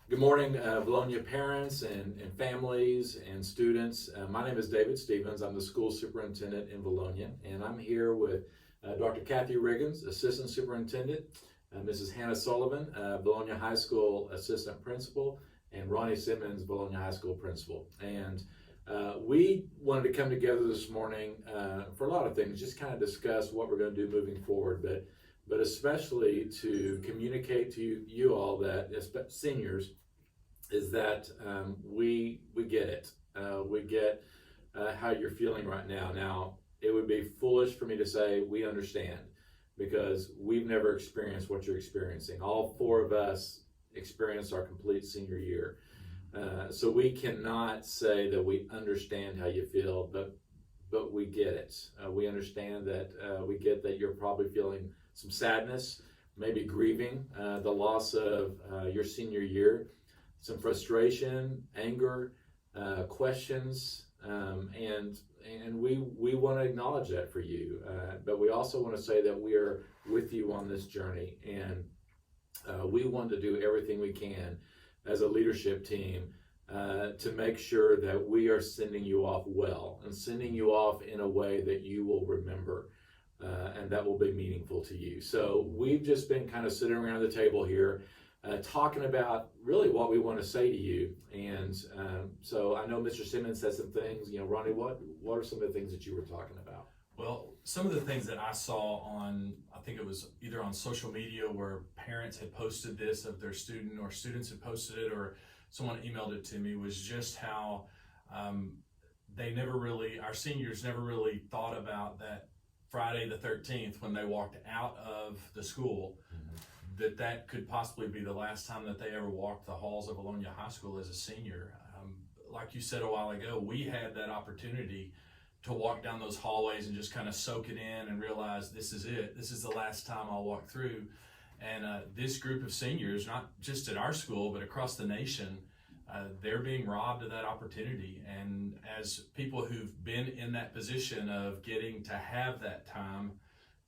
Good morning, Bologna parents and families and students. My name is David Stevens. I'm the school superintendent in Bologna, and I'm here with Dr. Kathy Riggins, assistant superintendent, Mrs. Hannah Sullivan, Bologna High School assistant principal, and Ronnie Simmons, Bologna High School principal. And we wanted to come together this morning for a lot of things, just kind of discuss what we're going to do moving forward, but especially to communicate to you all that, seniors, is that we get it. We get how you're feeling right now. Now, it would be foolish for me to say we understand, because we've never experienced what you're experiencing. All four of us experienced our complete senior year. So we cannot say that we understand how you feel, but we get it. We understand that we get that you're probably feeling some sadness, maybe grieving the loss of your senior year, some frustration, anger, questions, and we want to acknowledge that for you. But we also want to say that we are with you on this journey, and we want to do everything we can as a leadership team to make sure that we are sending you off well and sending you off in a way that you will remember and that will be meaningful to you. So we've just been kind of sitting around the table here talking about really what we want to say to you. And so I know Mr. Simmons said some things. Ronnie, what are some of the things that you were talking about? Well, some of the things that I saw on, I think it was either on social media where parents had posted this of their student, or students had posted it, or someone emailed it to me, was just how our seniors never really thought about that Friday the 13th when they walked out of the school, that could possibly be the last time that they ever walked the halls of Bologna High School as a senior. Like you said a while ago, we had that opportunity to walk down those hallways and just kind of soak it in and realize this is it. This is the last time I'll walk through. And this group of seniors, not just at our school, but across the nation, they're being robbed of that opportunity. And as people who've been in that position of getting to have that time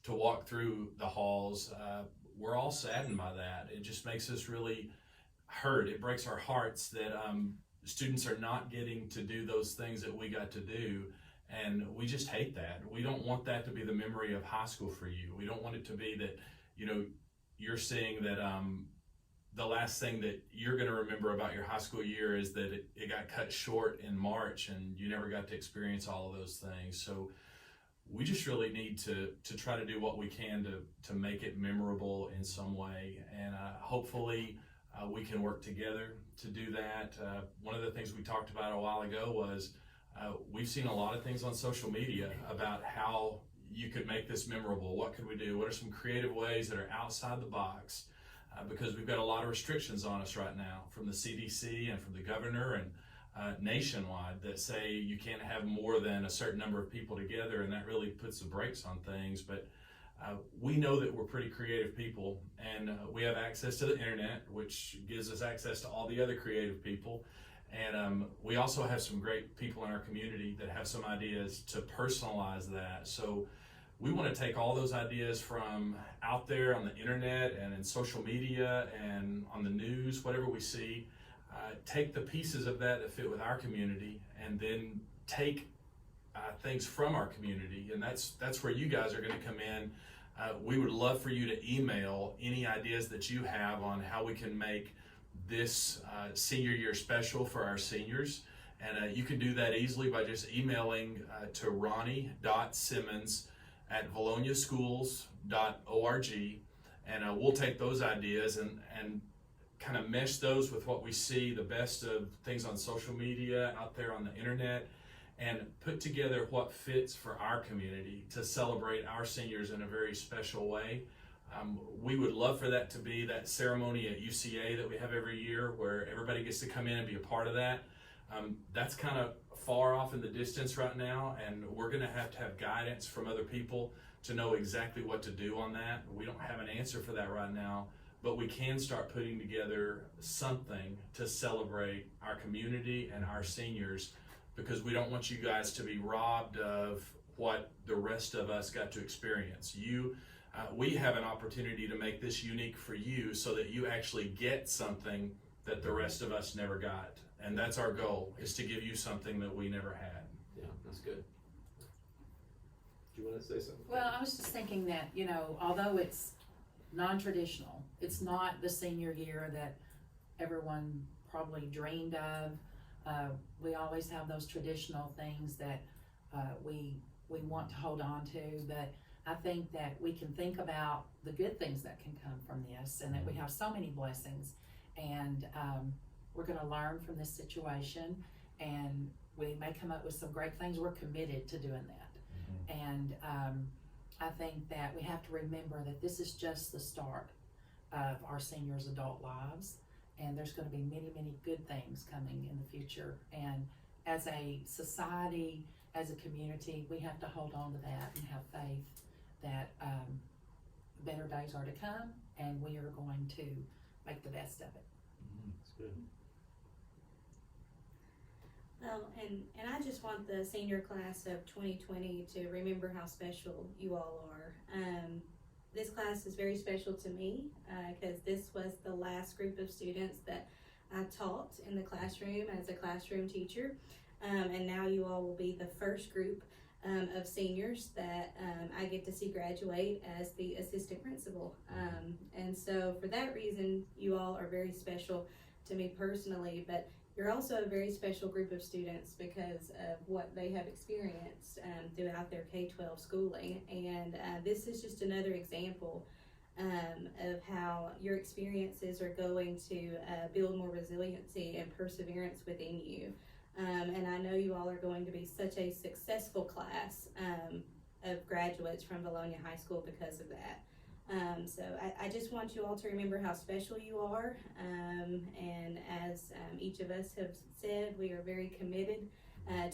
to walk through the halls, we're all saddened by that. It just makes us really hurt. It breaks our hearts that students are not getting to do those things that we got to do. And we just hate that. We don't want that to be the memory of high school for you. We don't want it to be that, you're seeing that the last thing that you're going to remember about your high school year is that it got cut short in March and you never got to experience all of those things. So we just really need to try to do what we can to make it memorable in some way. And hopefully we can work together to do that. One of the things we talked about a while ago was we've seen a lot of things on social media about how you could make this memorable. What could we do? What are some creative ways that are outside the box? Because we've got a lot of restrictions on us right now from the CDC and from the governor and nationwide that say you can't have more than a certain number of people together, and that really puts the brakes on things. But we know that we're pretty creative people, and we have access to the internet, which gives us access to all the other creative people. And we also have some great people in our community that have some ideas to personalize that. So we want to take all those ideas from out there on the internet and in social media and on the news, whatever we see, take the pieces of that fit with our community, and then take things from our community. And that's where you guys are going to come in. We would love for you to email any ideas that you have on how we can make this senior year special for our seniors. And you can do that easily by just emailing to ronnie.simmons@bolognaschools.org, and we'll take those ideas and kind of mesh those with what we see, the best of things on social media, out there on the internet, and put together what fits for our community to celebrate our seniors in a very special way. We would love for that to be that ceremony at UCA that we have every year where everybody gets to come in and be a part of that. That's kind of far off in the distance right now, and we're going to have guidance from other people to know exactly what to do on that. We don't have an answer for that right now, but we can start putting together something to celebrate our community and our seniors, because we don't want you guys to be robbed of what the rest of us got to experience. We have an opportunity to make this unique for you so that you actually get something that the rest of us never got. And that's our goal, is to give you something that we never had. Yeah, that's good. Do you want to say something? Well, I was just thinking that, you know, although it's non-traditional, it's not the senior year that everyone probably dreamed of. We always have those traditional things that we want to hold on to, but I think that we can think about the good things that can come from this, and that we have so many blessings, and we're going to learn from this situation, and we may come up with some great things. We're committed to doing that. And I think that we have to remember that this is just the start of our seniors' adult lives, and there's going to be many, many good things coming in the future. And as a society, as a community, we have to hold on to that and have faith that better days are to come, and we are going to make the best of it. That's good. Well, and I just want the senior class of 2020 to remember how special you all are. This class is very special to me because this was the last group of students that I taught in the classroom as a classroom teacher. And now you all will be the first group of seniors that I get to see graduate as the assistant principal. And so for that reason, you all are very special to me personally, but you're also a very special group of students because of what they have experienced throughout their K-12 schooling. And this is just another example of how your experiences are going to build more resiliency and perseverance within you. And I know you all are going to be such a successful class of graduates from Vilonia High School because of that. So I just want you all to remember how special you are, and as each of us have said, we are very committed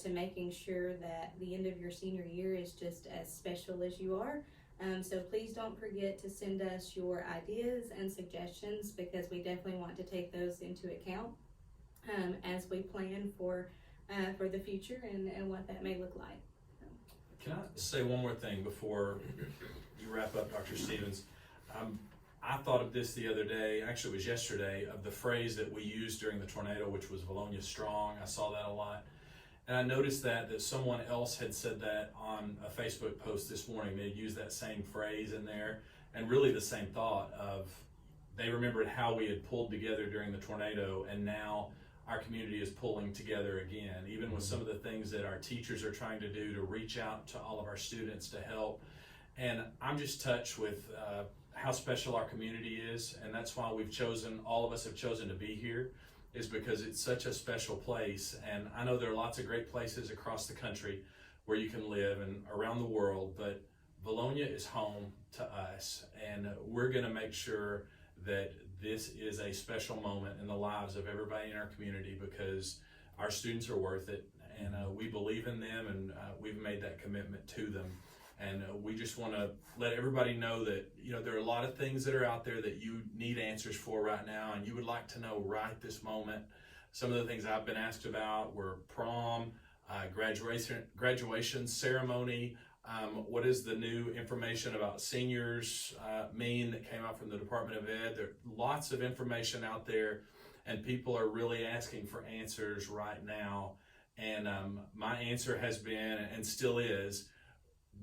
to making sure that the end of your senior year is just as special as you are. So please don't forget to send us your ideas and suggestions, because we definitely want to take those into account as we plan for the future and what that may look like. Can I say one more thing before you wrap up, Dr. Stevens? I thought of this the other day, actually it was yesterday, of the phrase that we used during the tornado, which was Vilonia Strong. I saw that a lot. And I noticed that someone else had said that on a Facebook post this morning. They had used that same phrase in there, and really the same thought of, they remembered how we had pulled together during the tornado, and now our community is pulling together again, even with some of the things that our teachers are trying to do to reach out to all of our students to help. And I'm just touched with how special our community is, and that's why all of us have chosen to be here, is because it's such a special place. And I know there are lots of great places across the country where you can live and around the world, but Vilonia is home to us, and we're gonna make sure that this is a special moment in the lives of everybody in our community, because our students are worth it, and we believe in them, and we've made that commitment to them. And we just want to let everybody know that, you know, there are a lot of things that are out there that you need answers for right now, and you would like to know right this moment. Some of the things I've been asked about were prom, graduation ceremony. What is the new information about seniors mean that came out from the Department of Ed? There are lots of information out there, and people are really asking for answers right now. And my answer has been, and still is,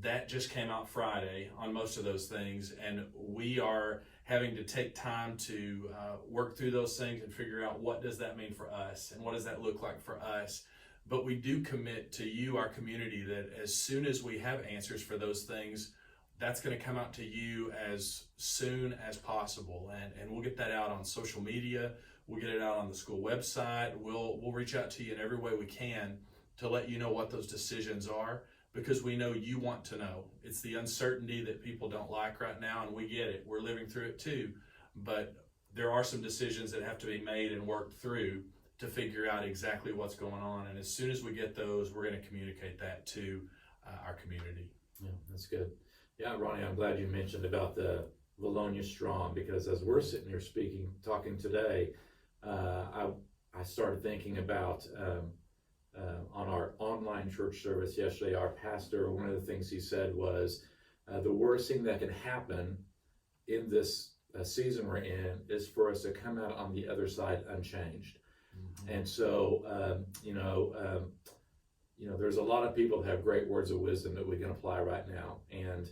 that just came out Friday on most of those things, and we are having to take time to work through those things and figure out what does that mean for us, and what does that look like for us. But we do commit to you, our community, that as soon as we have answers for those things, that's going to come out to you as soon as possible. And we'll get that out on social media. We'll get it out on the school website. We'll reach out to you in every way we can to let you know what those decisions are, because we know you want to know. It's the uncertainty that people don't like right now, and we get it. We're living through it too. But there are some decisions that have to be made and worked through to figure out exactly what's going on. And as soon as we get those, we're going to communicate that to our community. Yeah, that's good. Yeah, Ronnie, I'm glad you mentioned about the Vilonia Strong, because as we're sitting here talking today, I started thinking about on our online church service yesterday, our pastor, one of the things he said was, the worst thing that can happen in this season we're in is for us to come out on the other side unchanged. And so, there's a lot of people that have great words of wisdom that we can apply right now. And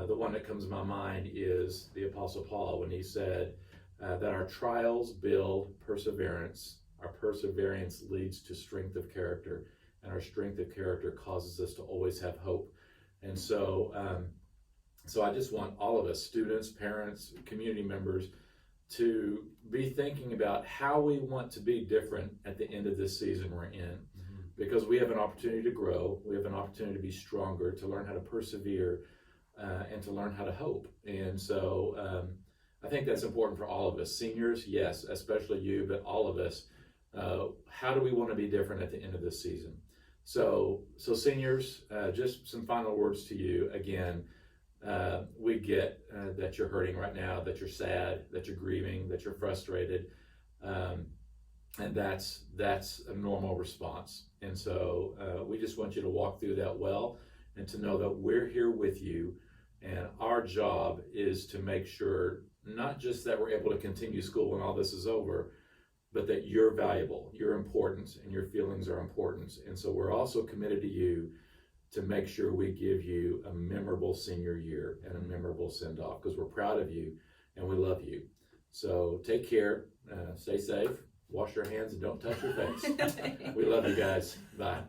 the one that comes to my mind is the Apostle Paul, when he said that our trials build perseverance, our perseverance leads to strength of character, and our strength of character causes us to always have hope. And so, I just want all of us, students, parents, community members, to be thinking about how we want to be different at the end of this season we're in. Because we have an opportunity to grow, we have an opportunity to be stronger, to learn how to persevere, and to learn how to hope. And so I think that's important for all of us. Seniors, yes, especially you, but all of us. How do we want to be different at the end of this season? So seniors, just some final words to you. Again, we get that you're hurting right now, that you're sad, that you're grieving, that you're frustrated. And that's a normal response. And so we just want you to walk through that well, and to know that we're here with you. And our job is to make sure not just that we're able to continue school when all this is over, but that you're valuable, you're important, and your feelings are important. And so we're also committed to you to make sure we give you a memorable senior year and a memorable send-off, because we're proud of you and we love you. So take care, stay safe, wash your hands, and don't touch your face. We love you guys. Bye.